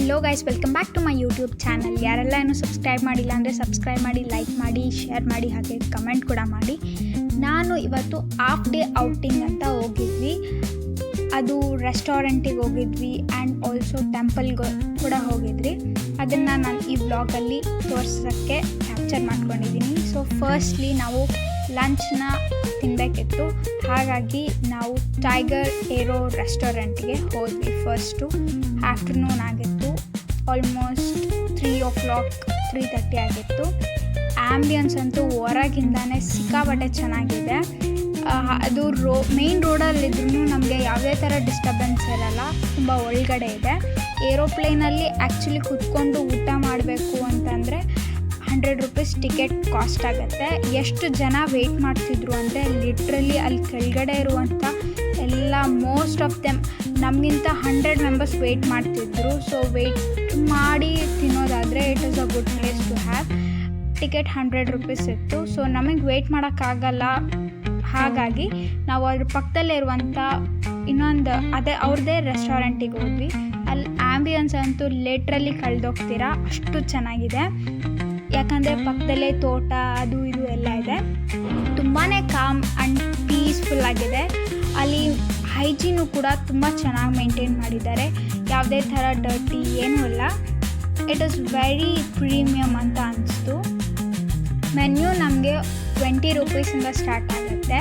Hello guys, welcome back to my YouTube channel. ಯಾರೆಲ್ಲ ಇನ್ನೂ subscribe ಮಾಡಿಲ್ಲ ಅಂದರೆ ಸಬ್ಸ್ಕ್ರೈಬ್ ಮಾಡಿ, ಲೈಕ್ ಮಾಡಿ, ಶೇರ್ ಮಾಡಿ, ಹಾಗೆ ಕಮೆಂಟ್ ಕೂಡ ಮಾಡಿ. ನಾನು ಇವತ್ತು ಹಾಫ್ ಡೇ ಔಟಿಂಗ್ ಅಂತ ಹೋಗಿದ್ವಿ. ಅದು ರೆಸ್ಟೋರೆಂಟಿಗೆ ಹೋಗಿದ್ವಿ ಆ್ಯಂಡ್ ಆಲ್ಸೋ ಟೆಂಪಲ್ಗೆ ಕೂಡ ಹೋಗಿದ್ವಿ. ಅದನ್ನು ನಾನು ಈ ಬ್ಲಾಗಲ್ಲಿ ತೋರ್ಸೋಕ್ಕೆ ಕ್ಯಾಪ್ಚರ್ ಮಾಡ್ಕೊಂಡಿದ್ದೀನಿ. ಸೊ ಫಸ್ಟ್ಲಿ ನಾವು ಲಂಚ್ನ ತಿನ್ನಬೇಕಿತ್ತು, ಹಾಗಾಗಿ ನಾವು ಟೈಗರ್ ಏರೋ ರೆಸ್ಟೋರೆಂಟ್ಗೆ ಹೋದ್ವಿ. ಫಸ್ಟು ಆಫ್ಟರ್ನೂನ್ ಆಗಿತ್ತು, ಆಲ್ಮೋಸ್ಟ್ 3:30 ಆಗಿತ್ತು. ಆ್ಯಂಬಿಯನ್ಸ್ ಅಂತೂ ಹೊರಗಿಂದಾನೇ ಸಿಕ್ಕಾಪಟ್ಟೆ ಚೆನ್ನಾಗಿದೆ. ಅದು ಮೇನ್ ರೋಡಲ್ಲಿದ್ರೂ ನಮಗೆ ಯಾವುದೇ ಥರ ಡಿಸ್ಟರ್ಬೆನ್ಸ್ ಇರಲ್ಲ, ತುಂಬ ಒಳಗಡೆ ಇದೆ. ಏರೋಪ್ಲೇನಲ್ಲಿ ಆ್ಯಕ್ಚುಲಿ ಕುತ್ಕೊಂಡು ಊಟ ಮಾಡಬೇಕು ಅಂತಂದರೆ 100 ರೂಪೀಸ್ ಟಿಕೆಟ್ ಕಾಸ್ಟ್ ಆಗುತ್ತೆ. ಎಷ್ಟು ಜನ ವೆಯ್ಟ್ ಮಾಡ್ತಿದ್ರು ಅಂದರೆ ಲಿಟ್ರಲಿ ಅಲ್ಲಿ ಕೆಳಗಡೆ ಇರುವಂಥ ಎಲ್ಲ ಮೋಸ್ಟ್ ಆಫ್ ದೆಮ್ ನಮಗಿಂತ 100 ಮೆಂಬರ್ಸ್ ವೆಯ್ಟ್ ಮಾಡ್ತಿದ್ರು. ಸೊ ವೆಯ್ಟ್ ಮಾಡಿ ತಿನ್ನೋದಾದರೆ it is a good place to have. Ticket 100 rupees ಇತ್ತು. ಸೊ ನಮಗೆ ವೆಯ್ಟ್ ಮಾಡೋಕ್ಕಾಗಲ್ಲ, ಹಾಗಾಗಿ ನಾವು ಅದ್ರ ಪಕ್ಕದಲ್ಲೇ ಇರುವಂಥ ಇನ್ನೊಂದು ಅವ್ರದ್ದೇ ರೆಸ್ಟೋರೆಂಟಿಗೆ ಹೋದ್ವಿ. ಅಲ್ಲಿ ಆ್ಯಂಬಿಯನ್ಸ್ ಅಂತೂ ಲಿಟ್ರಲಿ ಕಳೆದೋಗ್ತೀರಾ, ಅಷ್ಟು ಚೆನ್ನಾಗಿದೆ. ಯಾಕಂದರೆ ಪಕ್ಕದಲ್ಲೇ ತೋಟ ಅದು ಇದು ಎಲ್ಲ ಇದೆ. ತುಂಬಾ ಕಾಮ್ ಆ್ಯಂಡ್ ಪೀಸ್ಫುಲ್ ಆಗಿದೆ. ಅಲ್ಲಿ ಹೈಜೀನು ಕೂಡ ತುಂಬ ಚೆನ್ನಾಗಿ ಮೇಂಟೈನ್ ಮಾಡಿದ್ದಾರೆ, ಯಾವುದೇ ಥರ ಡರ್ಟಿ ಏನೂ ಇಲ್ಲ. ಇಟ್ ಈಸ್ ವೆರಿ ಪ್ರೀಮಿಯಮ್ ಅಂತ ಅನಿಸ್ತು. ಮೆನ್ಯೂ ನಮಗೆ 20 ರೂಪೀಸಿಂದ ಸ್ಟಾರ್ಟ್ ಆಗುತ್ತೆ,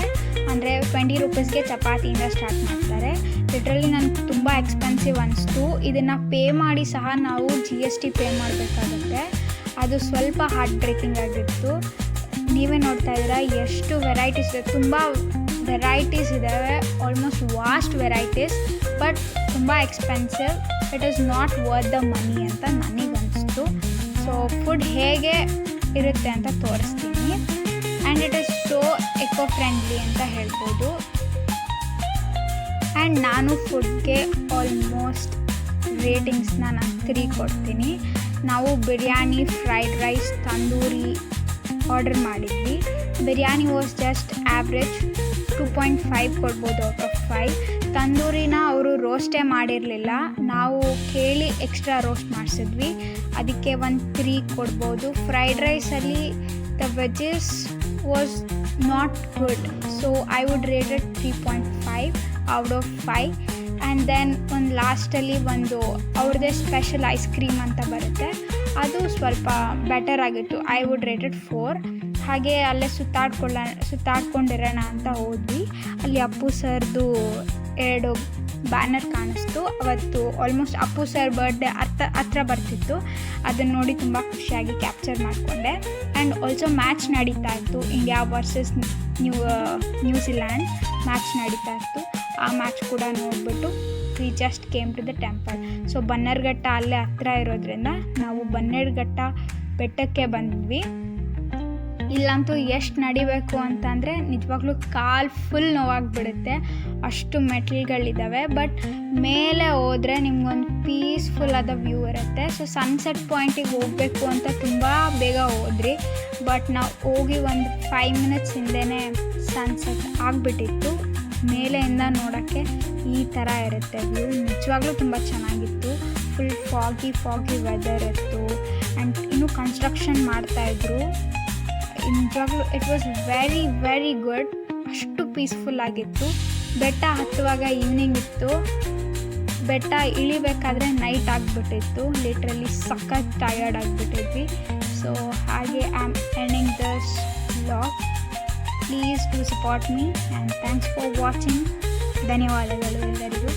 ಅಂದರೆ 20 ರೂಪೀಸ್ಗೆ ಚಪಾತಿಯಿಂದ ಸ್ಟಾರ್ಟ್ ಮಾಡ್ತಾರೆ. ಲಿಟ್ರಲಿ ನನಗೆ ತುಂಬ ಎಕ್ಸ್ಪೆನ್ಸಿವ್ ಅನಿಸ್ತು. ಇದನ್ನು ಪೇ ಮಾಡಿ ಸಹ ನಾವು GST ಪೇ ಮಾಡಬೇಕಾಗುತ್ತೆ. ಅದು ಸ್ವಲ್ಪ ಹಾರ್ಟ್ ಬ್ರೇಕಿಂಗ್ ಆಗಿತ್ತು. ನೀವೇ ನೋಡ್ತಾ ಇದ್ದೀರಾ ಎಷ್ಟು ವೆರೈಟೀಸ್ ಇದೆ, ತುಂಬ ವೆರೈಟೀಸ್ ಇದ್ದಾವೆ, ಆಲ್ಮೋಸ್ಟ್ ವಾಸ್ಟ್ ವೆರೈಟೀಸ್, ಬಟ್ ತುಂಬ expensive. It is not worth the money ಅಂತ ನನಗನ್ನಿಸ್ತು. ಸೊ ಫುಡ್ ಹೇಗೆ ಇರುತ್ತೆ ಅಂತ ತೋರಿಸ್ತೀನಿ. And it is so eco friendly ಅಂತ ಹೇಳ್ಬೋದು. ಆ್ಯಂಡ್ ನಾನು ಫುಡ್ಗೆ ಆಲ್ಮೋಸ್ಟ್ ರೇಟಿಂಗ್ಸ್ನ ನಾನು 3 ಕೊಡ್ತೀನಿ. ನಾವು biryani, fried rice, tandoori order ಮಾಡಿದ್ವಿ. ಬಿರಿಯಾನಿ ವಾಸ್ ಜಸ್ಟ್ ಆ್ಯಾವ್ರೇಜ್, 2.5 ಕೊಡ್ಬೋದು ಔಟ್ ಆಫ್ 5. ತಂದೂರಿನ ಅವರು ರೋಸ್ಟೇ ಮಾಡಿರಲಿಲ್ಲ, ನಾವು ಕೇಳಿ ಎಕ್ಸ್ಟ್ರಾ ರೋಸ್ಟ್ ಮಾಡಿಸಿದ್ವಿ, ಅದಕ್ಕೆ ಒಂದು 3 ಕೊಡ್ಬೋದು. ಫ್ರೈಡ್ ರೈಸಲ್ಲಿ the veggies was not good, so I would rated 3.5 out of 5. And then ಒಂದು ಲಾಸ್ಟಲ್ಲಿ ಒಂದು ಅವ್ರದ್ದೇ ಸ್ಪೆಷಲ್ ಐಸ್ ಕ್ರೀಮ್ ಅಂತ ಬರುತ್ತೆ, ಅದು ಸ್ವಲ್ಪ ಬೆಟರ್ ಆಗಿತ್ತು. I would rated 4. ಹಾಗೆ ಅಲ್ಲೇ ಸುತ್ತಾಡ್ಕೊಂಡಿರೋಣ ಅಂತ ಹೋದ್ವಿ. ಅಲ್ಲಿ ಅಪ್ಪು ಸರ್ದು 2 ಬ್ಯಾನರ್ ಕಾಣಿಸ್ತು. ಅವತ್ತು ಆಲ್ಮೋಸ್ಟ್ ಅಪ್ಪು ಸರ್ ಬರ್ಡೇ ಹತ್ರ ಬರ್ತಿತ್ತು. ಅದನ್ನು ನೋಡಿ ತುಂಬ ಖುಷಿಯಾಗಿ ಕ್ಯಾಪ್ಚರ್ ಮಾಡಿಕೊಂಡೆ. ಆ್ಯಂಡ್ ಆಲ್ಸೋ ಮ್ಯಾಚ್ ನಡೀತಾ ಇತ್ತು, ಇಂಡಿಯಾ ವರ್ಸಸ್ ನ್ಯೂಜಿಲ್ಯಾಂಡ್ ಮ್ಯಾಚ್ ನಡೀತಾ ಇತ್ತು. ಆ ಮ್ಯಾಚ್ ಕೂಡ ನೋಡಿಬಿಟ್ಟು we just came to the temple. So Bannerghatta ಅಲ್ಲೇ ಹತ್ರ ಇರೋದ್ರಿಂದ ನಾವು ಬನ್ನೇರುಘಟ್ಟ ಬೆಟ್ಟಕ್ಕೆ ಬಂದ್ವಿ. ಇಲ್ಲಂತೂ ಎಷ್ಟು ನಡಿಬೇಕು ಅಂತಂದರೆ ನಿಜವಾಗ್ಲೂ ಕಾಲು ಫುಲ್ ನೋವಾಗಿಬಿಡುತ್ತೆ, ಅಷ್ಟು ಮೆಟ್ಲುಗಳಿದ್ದಾವೆ. ಬಟ್ ಮೇಲೆ ಹೋದರೆ ನಿಮ್ಗೊಂದು ಪೀಸ್ಫುಲ್ ಆದ ವ್ಯೂ ಇರುತ್ತೆ. ಸೊ ಸನ್ಸೆಟ್ ಪಾಯಿಂಟಿಗೆ ಹೋಗಬೇಕು ಅಂತ ತುಂಬ ಬೇಗ ಹೋದ್ರಿ, ಬಟ್ ನಾವು ಹೋಗಿ ಒಂದು 5 ಮಿನಿಟ್ಸ್ ಹಿಂದೆಯೇ ಸನ್ಸೆಟ್ ಆಗಿಬಿಟ್ಟಿತ್ತು. ಮೇಲೆಯಿಂದ ನೋಡೋಕ್ಕೆ ಈ ಥರ ಇರುತ್ತೆ ವ್ಯೂ. ನಿಜವಾಗ್ಲೂ ತುಂಬ ಚೆನ್ನಾಗಿತ್ತು. ಫುಲ್ ಫಾಗಿ ವೆದರ್ ಇತ್ತು. ಆ್ಯಂಡ್ ಇನ್ನೂ ಕನ್ಸ್ಟ್ರಕ್ಷನ್ ಮಾಡ್ತಾಯಿದ್ರು. ನಿಜವಾಗ್ಲೂ ಇಟ್ ವಾಸ್ ವೆರಿ ಗುಡ್. ಅಷ್ಟು ಪೀಸ್ಫುಲ್ ಆಗಿತ್ತು. ಬೆಟ್ಟ ಹತ್ತುವಾಗ ಈವ್ನಿಂಗ್ ಇತ್ತು, ಬೆಟ್ಟ ಇಳಿಬೇಕಾದ್ರೆ ನೈಟ್ ಆಗಿಬಿಟ್ಟಿತ್ತು. ಲಿಟ್ರಲಿ ಸಖತ್ ಟಯರ್ಡ್ ಆಗಿಬಿಟ್ಟಿದ್ವಿ. ಸೊ ಹಾಗೆ I am ending this vlog. Please do support me and thanks for watching. ಧನ್ಯವಾದಗಳು ಎಲ್ಲರಿಗೂ.